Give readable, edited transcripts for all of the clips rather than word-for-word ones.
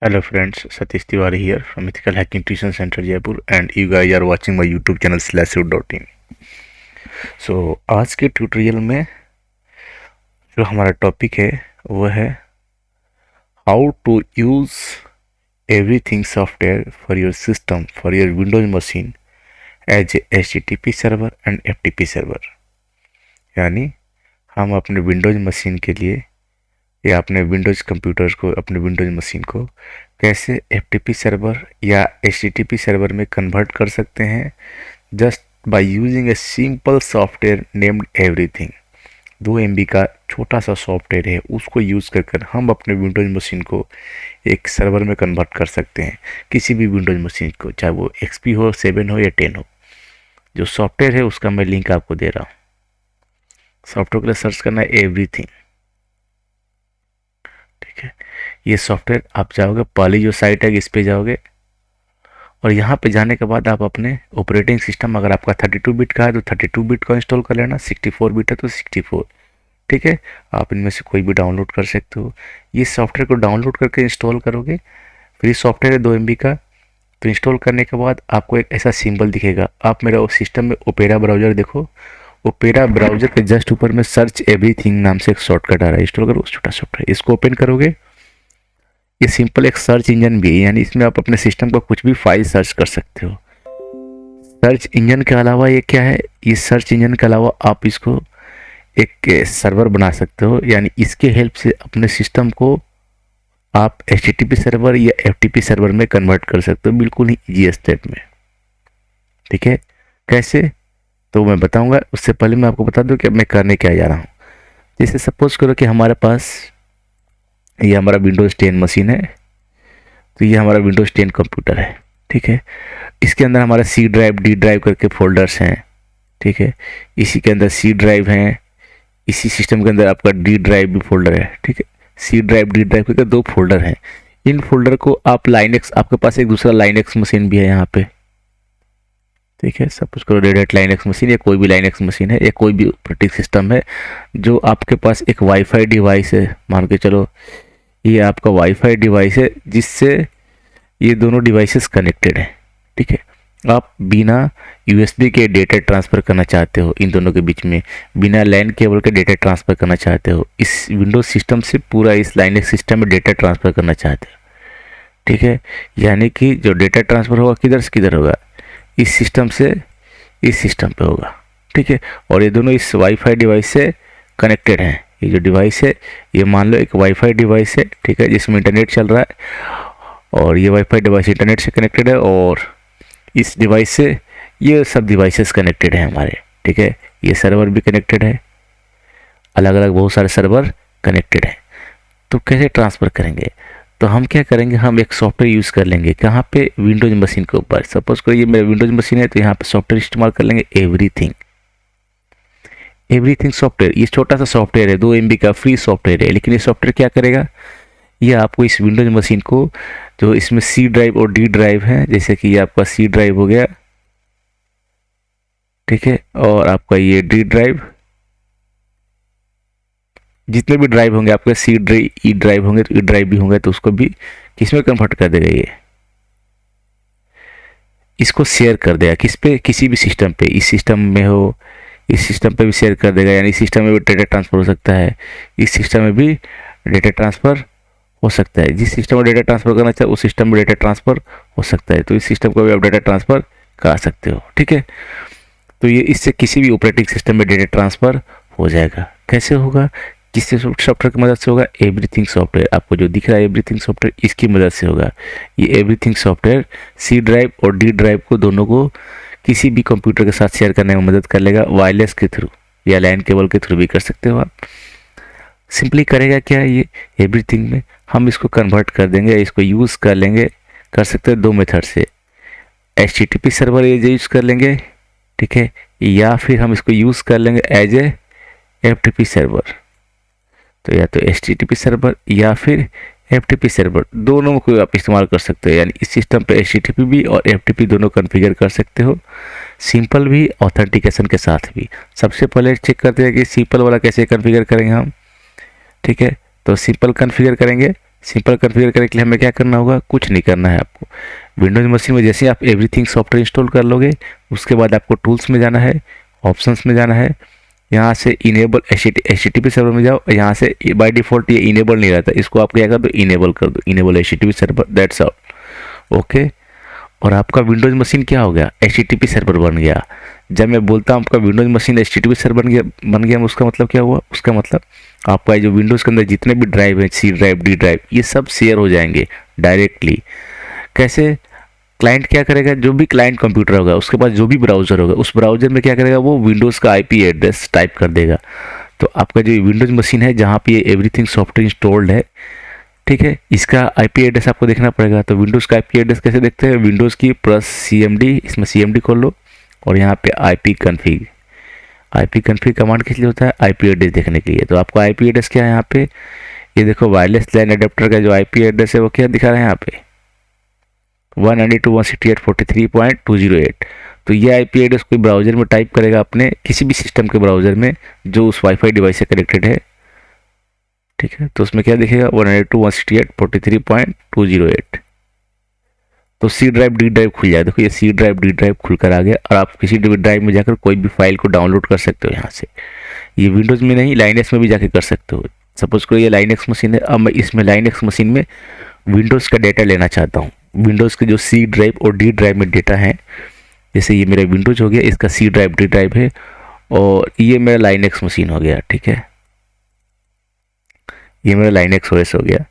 Hello friends, Satish Tiwari here from Ethical Hacking Tuition Center Jaipur and you guys are watching my YouTube channel /root.in. So आज के tutorial में जो हमारा topic है वो है how to use everything software for your system for your Windows machine as a HTTP server and FTP server. यानी हम अपने विंडोज मशीन के लिए या अपने विंडोज कंप्यूटर को, अपने विंडोज मशीन को कैसे FTP सर्वर या HTTP सर्वर में कन्वर्ट कर सकते हैं just by using a simple software named everything. 2 MB का छोटा सा सॉफ्टवेयर है, उसको यूज़ कर हम अपने विंडोज मशीन को एक सर्वर में कन्वर्ट कर सकते हैं। किसी भी विंडोज मशीन को, चाहे वो XP हो, 7 हो या 10 हो। जो सॉफ्टवेयर है उसका मैं लिंक आपको दे रहा हूँ। सॉफ्टवेयर के लिए सर्च करना है एवरीथिंग। ठीक है, ये सॉफ्टवेयर आप जाओगे, पहली जो साइट है इस पे जाओगे और यहाँ पे जाने के बाद आप अपने ऑपरेटिंग सिस्टम, अगर आपका 32 बिट का है तो 32 बिट का इंस्टॉल कर लेना, 64 बिट है तो 64। ठीक है, आप इनमें से कोई भी डाउनलोड कर सकते हो। ये सॉफ्टवेयर को डाउनलोड करके इंस्टॉल करोगे, फ्री सॉफ्टवेयर है 2 MB का। तो इंस्टॉल करने के बाद आपको एक ऐसा सिंबल दिखेगा। आप मेरा सिस्टम में ओपेरा ब्राउज़र देखो, ओपेरा ब्राउज़र के जस्ट ऊपर में सर्च एवरीथिंग नाम से एक शॉर्टकट आ रहा है, इंस्टॉल करो छोटा सॉफ्टवेयर। इसको ओपन करोगे, ये सिंपल एक सर्च इंजन भी है, यानी इसमें आप अपने सिस्टम पर कुछ भी फाइल सर्च कर सकते हो। सर्च इंजन के अलावा ये क्या है, ये सर्च इंजन के अलावा आप इसको एक सर्वर बना सकते हो, यानी इसके हेल्प से अपने सिस्टम को आप HTTP सर्वर या FTP सर्वर में कन्वर्ट कर सकते हो, बिल्कुल ही ईजी स्टेप में। ठीक है, कैसे तो मैं बताऊंगा। उससे पहले मैं आपको बता दूं कि मैं करने क्या जा रहा हूँ। जैसे सपोज करो कि हमारे पास ये हमारा विंडोज़ 10 मशीन है, तो ये हमारा विंडोज़ 10 कंप्यूटर है। ठीक है, इसके अंदर हमारा C ड्राइव, D ड्राइव करके फोल्डर्स हैं। ठीक है, इसी के अंदर C ड्राइव हैं, इसी सिस्टम के अंदर आपका D ड्राइव भी फोल्डर है। ठीक है, C ड्राइव, D ड्राइव करके 2 फोल्डर हैं। इन फोल्डर को आप लाइनेक्स, आपके पास एक दूसरा लाइनेक्स मशीन भी है यहाँ पे। ठीक है, सपोज करो रेड हैट लाइनेक्स मशीन या कोई भी लाइनेक्स मशीन है या कोई भी ऑपरेटिंग सिस्टम है जो आपके पास एक वाईफाई डिवाइस है, मान के चलो ये आपका वाईफाई डिवाइस है जिससे ये दोनों डिवाइसेस कनेक्टेड हैं। ठीक है, आप बिना USB के डेटा ट्रांसफ़र करना चाहते हो, इन दोनों के बीच में बिना लैन केबल के डेटा ट्रांसफ़र करना चाहते हो, इस विंडोज सिस्टम से पूरा इस लाइनेक्स सिस्टम में डेटा ट्रांसफ़र करना चाहते हो। ठीक है, यानी कि जो डेटा ट्रांसफ़र होगा किधर से किधर होगा, इस सिस्टम से इस सिस्टम पे होगा। ठीक है, और ये दोनों इस वाईफाई डिवाइस से कनेक्टेड हैं। ये जो डिवाइस है ये मान लो एक वाईफाई डिवाइस है, ठीक है, जिसमें इंटरनेट चल रहा है और ये वाईफाई डिवाइस इंटरनेट से कनेक्टेड है और इस डिवाइस से ये सब डिवाइसेस कनेक्टेड हैं हमारे। ठीक है, ये सर्वर भी कनेक्टेड है, अलग अलग बहुत सारे सर्वर कनेक्टेड हैं। तो कैसे ट्रांसफ़र करेंगे, तो हम क्या करेंगे, हम एक सॉफ्टवेयर यूज़ कर लेंगे। कहाँ पे, विंडोज मशीन के ऊपर। सपोज करो ये मेरा विंडोज मशीन है तो यहाँ पे सॉफ्टवेयर इस्तेमाल कर लेंगे एवरीथिंग। एवरीथिंग सॉफ्टवेयर, ये छोटा सा सॉफ्टवेयर है, 2 MB का फ्री सॉफ्टवेयर है। लेकिन ये सॉफ्टवेयर क्या करेगा, ये आपको इस विंडोज मशीन को, जो इसमें C ड्राइव और D ड्राइव है, जैसे कि ये आपका C ड्राइव हो गया, ठीक है, और आपका ये D ड्राइव, जितने भी ड्राइव होंगे आपके C ड्राइव, E ड्राइव होंगे तो E ड्राइव भी होंगे, तो उसको भी किस में कन्वर्ट कर देगा, ये इसको शेयर कर देगा किस पे, किसी भी सिस्टम पे, इस सिस्टम में हो, इस सिस्टम पे भी शेयर कर देगा। यानी इस सिस्टम में भी डेटा ट्रांसफ़र हो सकता है, इस सिस्टम में भी डेटा ट्रांसफ़र हो सकता है। जिस सिस्टम में डेटा ट्रांसफ़र करना चाहे उस सिस्टम में डेटा ट्रांसफ़र हो सकता है, तो इस सिस्टम को भी आप डेटा ट्रांसफ़र कर सकते हो। ठीक है, तो ये इससे किसी भी ऑपरेटिंग सिस्टम में डेटा ट्रांसफ़र हो जाएगा। कैसे होगा, किससे, सॉफ्टवेयर की मदद से होगा, एवरीथिंग सॉफ्टवेयर। आपको जो दिख रहा है एवरीथिंग सॉफ्टवेयर, इसकी मदद से होगा। ये एवरीथिंग सॉफ्टवेयर C ड्राइव और D ड्राइव को, दोनों को किसी भी कंप्यूटर के साथ शेयर करने में मदद कर लेगा, वायरलेस के थ्रू या लैन केबल के थ्रू भी कर सकते हो आप। सिंपली करेगा क्या, ये एवरीथिंग में हम इसको कन्वर्ट कर देंगे, इसको यूज़ कर लेंगे, कर सकते हैं 2 मेथड से। HTTP सर्वर ये यूज़ कर लेंगे, ठीक है, या फिर हम इसको यूज़ कर लेंगे एज ए FTP सर्वर। तो या तो HTTP सर्वर या फिर FTP सर्वर, दोनों को आप इस्तेमाल कर सकते हो। यानी इस सिस्टम पे HTTP भी और FTP दोनों कॉन्फ़िगर कर सकते हो, सिंपल भी, ऑथेंटिकेशन के साथ भी। सबसे पहले चेक करते हैं कि सिंपल वाला कैसे कॉन्फ़िगर करेंगे हम। ठीक है, तो सिंपल कॉन्फ़िगर करेंगे। सिंपल कॉन्फ़िगर करने के लिए हमें क्या करना होगा, कुछ नहीं करना है आपको। विंडोज़ मशीन में जैसे आप एवरीथिंग सॉफ्टवेयर इंस्टॉल कर लोगे, उसके बाद आपको टूल्स में जाना है, ऑप्शंस में जाना है, यहाँ से इनेबल HTTP सर्वर में जाओ। यहाँ से बाय डिफ़ॉल्ट ये इनेबल नहीं रहता, इसको आप क्या कर दो, इनेबल कर दो, enable HTTP server, that's all. Okay, और आपका विंडोज़ मशीन क्या हो गया, HTTP सर्वर बन गया। जब मैं बोलता हूँ आपका विंडोज़ मशीन HTTP सर्वर बन गया, उसका मतलब क्या हुआ, उसका मतलब आपका जो विंडोज़ के अंदर जितने भी ड्राइव हैं, C ड्राइव, D ड्राइव, ये सब शेयर हो जाएंगे डायरेक्टली। कैसे, क्लाइंट क्या करेगा, जो भी क्लाइंट कंप्यूटर होगा उसके पास जो भी ब्राउज़र होगा, उस ब्राउज़र में क्या करेगा, वो विंडोज़ का IP एड्रेस टाइप कर देगा। तो आपका जो विंडोज़ मशीन है जहाँ पे एवरीथिंग सॉफ्टवेयर इंस्टॉल्ड है, ठीक है, इसका IP एड्रेस आपको देखना पड़ेगा। तो विंडोज़ का IP एड्रेस कैसे देखते हैं, विंडोज़ की प्लस CMD, इसमें CMD खोल लो और यहाँ पे IP कन्फिग कमांड किस लिए होता है, IP एड्रेस देखने के लिए। तो आपको IP एड्रेस क्या है यहाँ पे, ये देखो वायरलेस लैन अडेप्टर का जो IP एड्रेस है वो क्या दिखा रहा है यहाँ पे, 192.168.43.208। तो ये IP एड्रेस कोई ब्राउज़र में टाइप करेगा अपने किसी भी सिस्टम के ब्राउज़र में जो उस वाईफाई डिवाइस से कनेक्टेड है, ठीक है, तो उसमें क्या दिखेगा, 192.168.43.208। तो C ड्राइव, D ड्राइव खुल जाए। देखो ये C ड्राइव, D ड्राइव खुलकर आ गया और आप किसी ड्राइव में जाकर कोई भी फाइल को डाउनलोड कर सकते हो यहाँ से। ये विंडोज़ में नहीं, लाइनेक्स में भी जाके कर सकते हो। सपोज करो ये लाइनेक्स मशीन है, अब मैं इसमें लाइनेक्स मशीन में विंडोज़ का डेटा लेना चाहता हूँ। विंडोज़ के जो C ड्राइव और D ड्राइव में डेटा है, जैसे ये मेरा विंडोज़ हो गया, इसका C ड्राइव, D ड्राइव है, और ये मेरा लाइनेक्स मशीन हो गया, ठीक है, ये मेरा लाइनेक्स OS हो गया।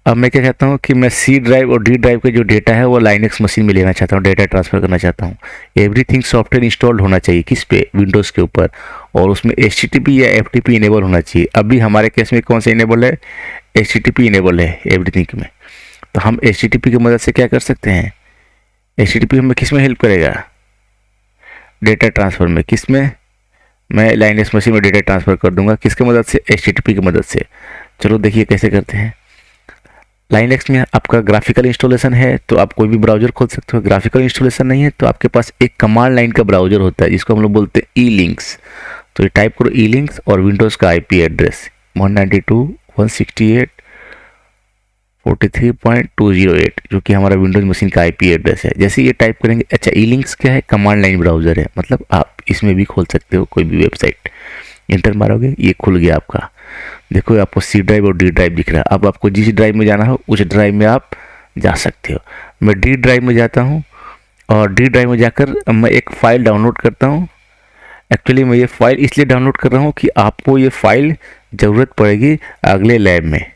अब मैं क्या चाहता हूँ कि मैं C ड्राइव और D ड्राइव का जो डेटा है वो लाइनेक्स मशीन में लेना चाहता हूँ, डेटा ट्रांसफ़र करना चाहता हूँ। एवरीथिंग सॉफ्टवेयर इंस्टॉल्ड होना चाहिए किस पे, विंडोज़ के ऊपर, और उसमें HTTP या FTP इनेबल होना चाहिए। अभी हमारे केस में कौन सा इनेबल है, HTTP इनेबल है एवरीथिंग में। तो हम HTTP की मदद से क्या कर सकते हैं, HTTP हमें किस में हेल्प करेगा, डेटा ट्रांसफ़र में। किस में, मैं लाइनेक्स मशीन में डेटा ट्रांसफ़र कर दूंगा, किसकी मदद से, HTTP की मदद से। चलो देखिए कैसे करते हैं। लाइनेक्स में आपका ग्राफिकल इंस्टॉलेशन है तो आप कोई भी ब्राउज़र खोल सकते हो। ग्राफिकल इंस्टॉलेशन नहीं है तो आपके पास एक कमांड लाइन का ब्राउज़र होता है जिसको हम लोग बोलते हैं E-links। तो ये टाइप करो E-links और विंडोज़ का IP एड्रेस 192.168.43.208 जो कि हमारा विंडोज़ मशीन का IP एड्रेस है। जैसे ये टाइप करेंगे, अच्छा E-links क्या है, कमांड लाइन ब्राउज़र है, मतलब आप इसमें भी खोल सकते हो कोई भी वेबसाइट। इंटर मारोगे ये खुल गया आपका। देखो आपको C ड्राइव और D ड्राइव दिख रहा है। अब आपको जिस ड्राइव में जाना हो उस ड्राइव में आप जा सकते हो। मैं D ड्राइव में जाता हूँ और D ड्राइव में जाकर मैं एक फ़ाइल डाउनलोड करता हूँ। एक्चुअली मैं ये फ़ाइल इसलिए डाउनलोड कर रहा हूँ कि आपको ये फ़ाइल ज़रूरत पड़ेगी अगले लैब में,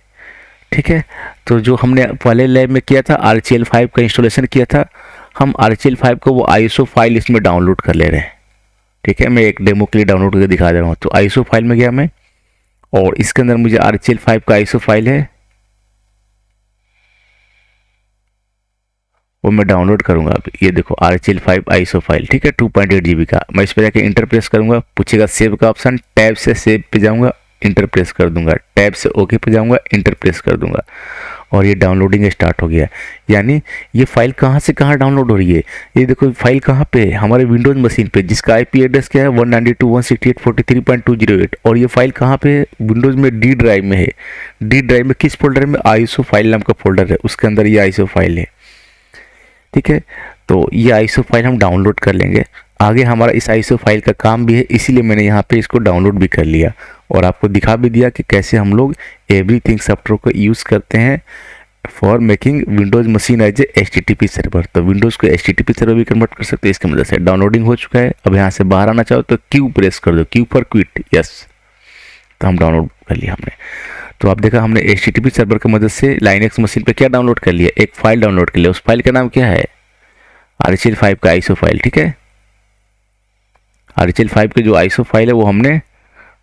ठीक है। तो जो हमने पहले लैब में किया था RCL5 का इंस्टॉलेशन किया था, हम RCL5 को वो ISO फाइल इसमें डाउनलोड कर ले रहे हैं, ठीक है। मैं एक डेमो के लिए डाउनलोड करके दिखा दे रहा हूँ। तो ISO फाइल में गया मैं और इसके अंदर मुझे RCL5 का ISO फाइल है वो मैं डाउनलोड करूंगा। अब ये देखो RCL5 ISO फाइल, ठीक है, 2.8 GB का। मैं इस पर जाके इंटर प्रेस करूंगा, पूछेगा सेव का ऑप्शन, टैब से सेव पे जाऊंगा, इंटर प्रेस कर दूंगा, टैब से ओके पे जाऊंगा, इंटर प्रेस कर दूंगा और ये डाउनलोडिंग स्टार्ट हो गया। यानी ये फाइल कहाँ से कहाँ डाउनलोड हो रही है, ये देखो फाइल कहाँ पे है, हमारे विंडोज़ मशीन पे, जिसका IP एड्रेस क्या है 192.168.43.208। और ये फाइल कहाँ पे है, विंडोज़ में D ड्राइव में है। D ड्राइव में किस फोल्डर में, ISO फाइल नाम का फोल्डर है, उसके अंदर ये ISO फाइल है, ठीक है। तो ये ISO फाइल हम डाउनलोड कर लेंगे। आगे हमारा इस ISO फाइल का काम भी है, इसीलिए मैंने यहाँ पे इसको डाउनलोड भी कर लिया और आपको दिखा भी दिया कि कैसे हम लोग एवरीथिंग सॉफ्टवेयर को यूज़ करते हैं for making Windows machine as a HTTP server. तो विंडोज़ को HTTP सर्वर भी कन्वर्ट कर सकते हैं इसकी मदद से। डाउनलोडिंग हो चुका है, अब यहाँ से बाहर आना चाहो तो Q प्रेस कर दो, Q फॉर क्विट, यस। तो हम डाउनलोड कर लिया हमने। तो आप देखा हमने HTTP सर्वर की मदद से लाइनेक्स मशीन पे क्या डाउनलोड कर लिया, एक फ़ाइल डाउनलोड कर लिया। उस फाइल का नाम क्या है, RCL5 का ISO फाइल, ठीक है। RCL5 के जो ISO फाइल है वो हमने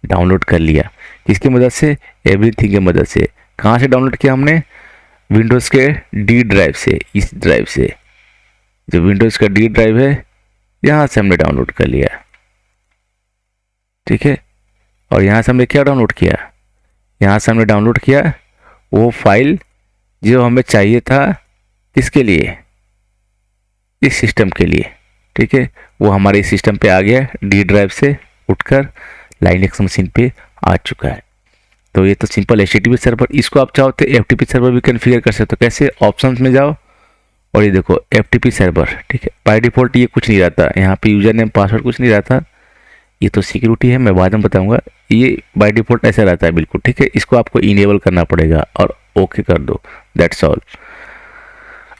डाउनलोड कर लिया। किसकी मदद से, एवरीथिंग की मदद से। कहाँ से डाउनलोड किया हमने, विंडोज़ के D ड्राइव से, इस ड्राइव से, जो विंडोज़ का D ड्राइव है यहाँ से हमने डाउनलोड कर लिया, ठीक है। और यहाँ से हमने क्या डाउनलोड किया, यहाँ से हमने डाउनलोड किया वो फाइल जो हमें चाहिए था, किसके लिए, इस सिस्टम के लिए, ठीक है। वो हमारे इस सिस्टम पे आ गया, D ड्राइव से उठकर लाइनेक्स मशीन पे आ चुका है। तो ये तो सिंपल HTTP सर्वर, इसको आप चाहो तो FTP सर्वर भी कन्फिगर कर सकते हो। कैसे, ऑप्शंस में जाओ और ये देखो FTP सर्वर, ठीक है। बाय डिफ़ॉल्ट ये कुछ नहीं रहता, यहाँ पे यूज़र नेम पासवर्ड कुछ नहीं रहता, ये तो सिक्योरिटी है, मैं बाद में बताऊंगा। ये बाय डिफ़ॉल्ट ऐसा रहता है बिल्कुल, ठीक है। इसको आपको इनेबल करना पड़ेगा और ओके कर दो, दैट्स ऑल।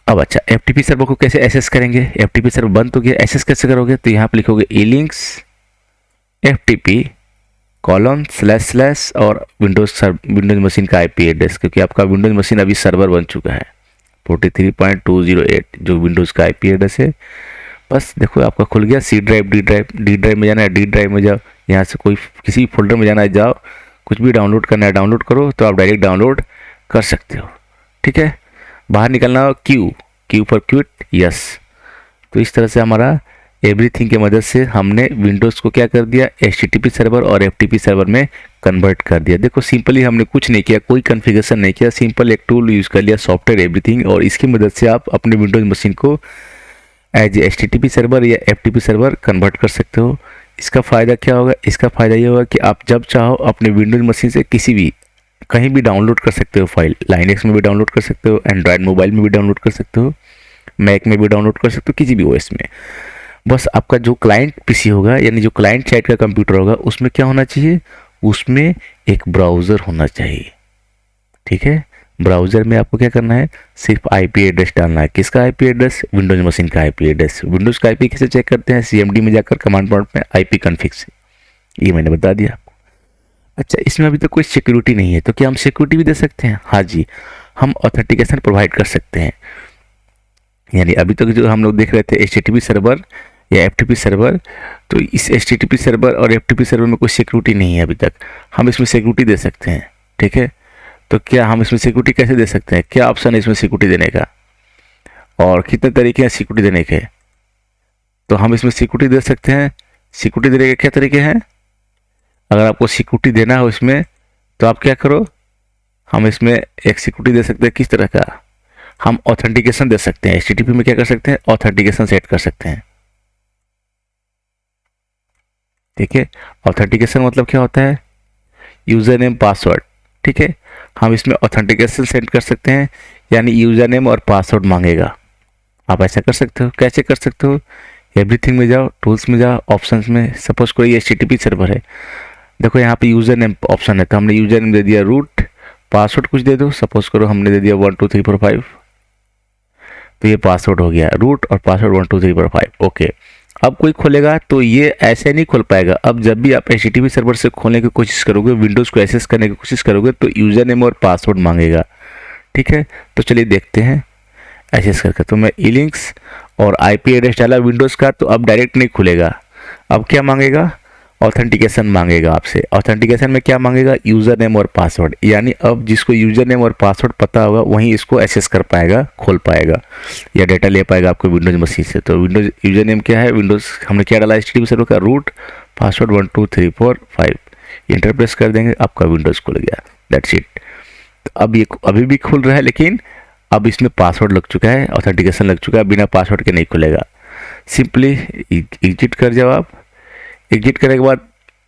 अब अच्छा, FTP सर्वर को कैसे एसेस करेंगे? FTP सर्वर बंद तो गया, एसेस कैसे करोगे? तो यहाँ पे लिखोगे elinks FTP :/ और विंडोज़ मशीन का IP एड्रेस, क्योंकि आपका विंडोज़ मशीन अभी सर्वर बन चुका है 43.208 जो विंडोज़ का IP एड्रेस है। बस देखो आपका खुल गया। डी ड्राइव में जाना है, डी ड्राइव में जाओ, यहाँ से कोई किसी फोल्डर में जाना है, जाओ, कुछ भी डाउनलोड करना है डाउनलोड करो, तो आप डायरेक्ट डाउनलोड कर सकते हो, ठीक है। बाहर निकलना हो, क्यू फॉर क्विट, यस। तो इस तरह से हमारा एवरीथिंग की मदद से हमने विंडोज़ को क्या कर दिया, HTTP सर्वर और FTP सर्वर में कन्वर्ट कर दिया। देखो सिंपली हमने कुछ नहीं किया, कोई कॉन्फ़िगरेशन नहीं किया, सिंपल एक टूल यूज़ कर लिया, सॉफ्टवेयर एवरीथिंग, और इसकी मदद से आप अपने विंडोज़ मशीन को एज HTTP सर्वर या FTP सर्वर कन्वर्ट कर सकते हो। इसका फ़ायदा क्या होगा? इसका फ़ायदा ये होगा कि आप जब चाहो अपने विंडोज़ मशीन से किसी भी कहीं भी डाउनलोड कर सकते हो फाइल। लाइनेक्स में भी डाउनलोड कर सकते हो, एंड्रॉयड मोबाइल में भी डाउनलोड कर सकते हो, मैक में भी डाउनलोड कर सकते हो, किसी भी OS में। बस आपका जो क्लाइंट PC होगा, यानी जो क्लाइंट साइड का कंप्यूटर होगा, उसमें क्या होना चाहिए? उसमें एक ब्राउज़र होना चाहिए, ठीक है। ब्राउज़र में आपको क्या करना है? सिर्फ IP एड्रेस डालना है। किसका IP एड्रेस? विंडोज़ मशीन का IP एड्रेस। विंडोज़ का IP कैसे चेक करते हैं? CMD में जाकर कमांड प्रॉम्प्ट में IP कॉन्फ़िग से, ये मैंने बता दिया आपको। अच्छा, इसमें अभी तक कोई सिक्योरिटी नहीं है, तो क्या हम सिक्योरिटी भी दे सकते हैं? हाँ जी, हम ऑथेंटिकेशन प्रोवाइड कर सकते हैं। यानी अभी तक जो हम लोग देख रहे थे HTTP सर्वर या FTP सर्वर, तो इस HTTP सर्वर और FTP सर्वर में कोई सिक्योरिटी नहीं है अभी तक। हम इसमें सिक्योरिटी दे सकते हैं, ठीक है। तो क्या हम इसमें सिक्योरिटी कैसे दे सकते हैं? क्या ऑप्शन है इसमें सिक्योरिटी देने का, और कितने तरीके हैं सिक्योरिटी देने के? तो हम इसमें सिक्योरिटी दे सकते हैं। सिक्योरिटी देने के क्या तरीके हैं? अगर आपको सिक्योरिटी देना हो इसमें, तो आप क्या करो, हम इसमें एक सिक्योरिटी दे सकते हैं। किस तरह का? हम ऑथेंटिकेशन दे सकते हैं। HTTP में क्या कर सकते हैं? ऑथेंटिकेशन सेट कर सकते हैं, ठीक है। ऑथेंटिकेशन मतलब क्या होता है? यूज़र नेम पासवर्ड, ठीक है। हम इसमें ऑथेंटिकेशन सेट कर सकते हैं, यानी यूज़र नेम और पासवर्ड मांगेगा। आप ऐसा कर सकते हो। कैसे कर सकते हो? एवरीथिंग में जाओ, टूल्स में जाओ, ऑप्शंस में। सपोज करो ये HTTP सर्वर है, देखो यहाँ पे यूज़र नेम ऑप्शन है, तो हमने यूज़र नेम दे दिया रूट, पासवर्ड कुछ दे दो। सपोज करो हमने दे दिया 1 2 3 4 5, तो ये पासवर्ड हो गया, रूट और पासवर्ड 1 2 3 4 5, ओके। अब कोई खोलेगा तो ये ऐसे नहीं खोल पाएगा। अब जब भी आप HTTP सर्वर से खोलने की कोशिश करोगे, विंडोज़ को एक्सेस करने की कोशिश करोगे, तो यूज़र नेम और पासवर्ड मांगेगा, ठीक है। तो चलिए देखते हैं एक्सेस करके। तो मैं elinks और IP एड्रेस डाला विंडोज़ का, तो अब डायरेक्ट नहीं खुलेगा। अब क्या मांगेगा? ऑथेंटिकेशन मांगेगा आपसे। ऑथेंटिकेशन में क्या मांगेगा? यूज़र नेम और पासवर्ड। यानी अब जिसको यूज़र नेम और पासवर्ड पता होगा वहीं इसको एक्सेस कर पाएगा, खोल पाएगा, या डेटा ले पाएगा आपको विंडोज़ मशीन से। तो विंडोज़ यूज़र नेम क्या है? विंडोज़ हमने क्या डाला HTTP सर्वर का? रूट, पासवर्ड 1 2 3 4 5, इंटर प्रेस कर देंगे, आपका विंडोज़ खुल गया, दैट्स इट। तो अब ये अभी भी खुल रहा है, लेकिन अब इसमें पासवर्ड लग चुका है, ऑथेंटिकेशन लग चुका है, बिना पासवर्ड के नहीं खुलेगा। सिंपली एग्जिट कर जाओ आप। एग्जिट करने के बाद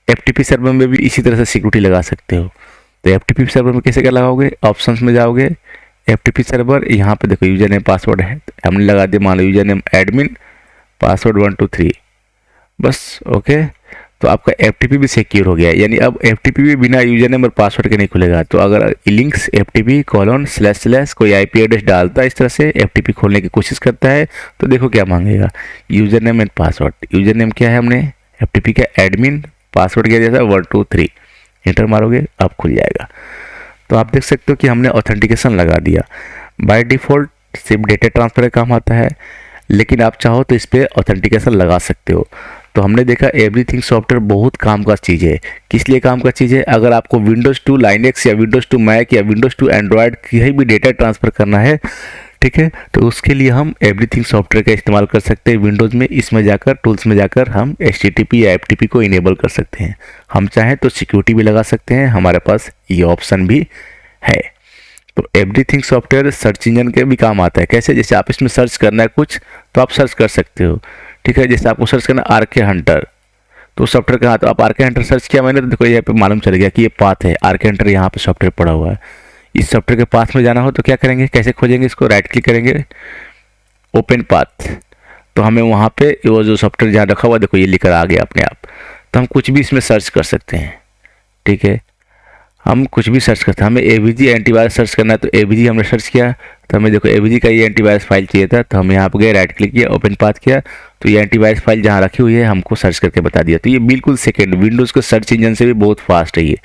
FTP सर्वर में भी इसी तरह से सिक्योरिटी लगा सकते हो। तो FTP सर्वर में कैसे क्या लगाओगे? ऑप्शंस में जाओगे, FTP सर्वर, यहाँ पे देखो यूज़र नेम पासवर्ड है, हमने लगा दिया, मान लो यूज़र नेम एडमिन, पासवर्ड 1 2 3, बस ओके। तो आपका FTP भी सिक्योर हो गया, यानी अब FTP भी बिना यूज़र नेम और पासवर्ड के नहीं खुलेगा। तो अगर elinks FTP : कोई IP एड्रेस डालता है इस तरह से, FTP खोलने की कोशिश करता है, तो देखो क्या मांगेगा? User name and password. User name क्या है? हमने FTP का एडमिन, पासवर्ड क्या दिया था? 1 2 3, इंटर मारोगे, अब खुल जाएगा। तो आप देख सकते हो कि हमने ऑथेंटिकेशन लगा दिया। बाय डिफ़ॉल्ट सिर्फ डेटा ट्रांसफर का काम आता है, लेकिन आप चाहो तो इस पर ऑथेंटिकेशन लगा सकते हो। तो हमने देखा एवरीथिंग सॉफ्टवेयर बहुत काम का चीज़ है। किस लिए काम का चीज़ है? अगर आपको विंडोज़ टू लाइनेक्स या विंडोज़ टू मैक या विंडोज़ टू एंड्रॉयड कहीं भी डेटा ट्रांसफ़र करना है, ठीक है, तो उसके लिए हम एवरीथिंग सॉफ्टवेयर का इस्तेमाल कर सकते हैं विंडोज़ में। इसमें जाकर टूल्स में जाकर हम HTTP या FTP को इनेबल कर सकते हैं। हम चाहें तो सिक्योरिटी भी लगा सकते हैं, हमारे पास ये ऑप्शन भी है। तो एवरीथिंग सॉफ्टवेयर सर्च इंजन के भी काम आता है। कैसे? जैसे आप इसमें सर्च करना है कुछ, तो आप सर्च कर सकते हो, ठीक है। जैसे आपको सर्च करना RK हंटर, तो सॉफ्टवेयर का, तो आप आर्क एंटर सर्च किया मैंने, तो देखो यहाँ पे मालूम चल गया कि ये पाथ है, आर्क एंटर यहाँ पे सॉफ्टवेयर पड़ा हुआ है। इस सॉफ्टवेयर के पाथ में जाना हो तो क्या करेंगे, कैसे खोजेंगे इसको, राइट क्लिक करेंगे, ओपन पाथ, तो हमें वहाँ पे वो जो सॉफ्टवेयर जहाँ रखा हुआ देखो ये लिखकर आ गया अपने आप। तो हम कुछ भी इसमें सर्च कर सकते हैं, ठीक है, हम कुछ भी सर्च करते हैं। हमें AVG एंटीवायरस सर्च करना है तो AVG हमने सर्च किया, तो हमें देखो AVG का ये एंटीवायरस फाइल चाहिए था, तो हम यहाँ पे गए, राइट क्लिक किया, ओपन पाथ किया, तो ये एंटीवायरस फाइल जहाँ रखी हुई है हमको सर्च करके बता दिया। तो ये बिल्कुल सेकेंड, विंडोज़ के सर्च इंजन से भी बहुत फास्ट है ये।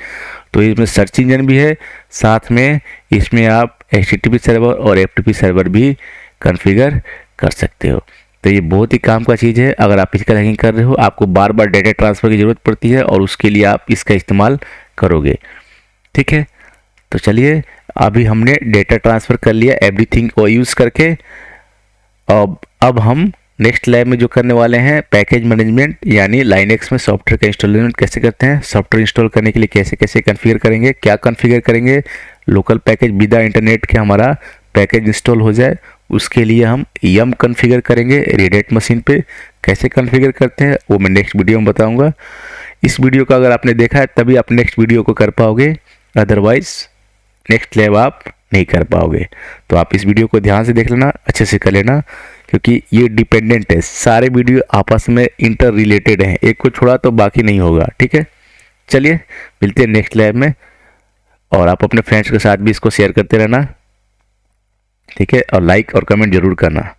तो इसमें सर्च इंजन भी है, साथ में इसमें आप HTTP सर्वर और FTP सर्वर भी कॉन्फ़िगर कर सकते हो। तो ये बहुत ही काम का चीज़ है। अगर आप इसका हैकिंग कर रहे हो, आपको बार बार डेटा ट्रांसफ़र की ज़रूरत पड़ती है और उसके लिए आप इसका इस्तेमाल करोगे, ठीक है। तो चलिए, अभी हमने डेटा ट्रांसफ़र कर लिया एवरीथिंग को यूज़ करके। अब हम नेक्स्ट लैब में जो करने वाले हैं पैकेज मैनेजमेंट, यानी लाइनेक्स में सॉफ्टवेयर का इंस्टॉलेशन कैसे करते हैं, सॉफ्टवेयर इंस्टॉल करने के लिए कैसे कैसे कॉन्फ़िगर करेंगे, क्या कॉन्फ़िगर करेंगे, लोकल पैकेज बिना इंटरनेट के हमारा पैकेज इंस्टॉल हो जाए, उसके लिए हम यम कॉन्फ़िगर करेंगे रेड हैट मशीन पे। कैसे कॉन्फ़िगर करते हैं वो मैं नेक्स्ट वीडियो में बताऊँगा। इस वीडियो को अगर आपने देखा है तभी आप नेक्स्ट वीडियो को कर पाओगे, अदरवाइज़ नेक्स्ट लैब आप नहीं कर पाओगे। तो आप इस वीडियो को ध्यान से देख लेना, अच्छे से कर लेना, क्योंकि ये डिपेंडेंट है, सारे वीडियो आपस में इंटर रिलेटेड हैं, एक को छोड़ा तो बाकी नहीं होगा, ठीक है। चलिए मिलते हैं नेक्स्ट लैब में, और आप अपने फ्रेंड्स के साथ भी इसको शेयर करते रहना, ठीक है, और लाइक और कमेंट जरूर करना।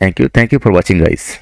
Thank you for watching guys.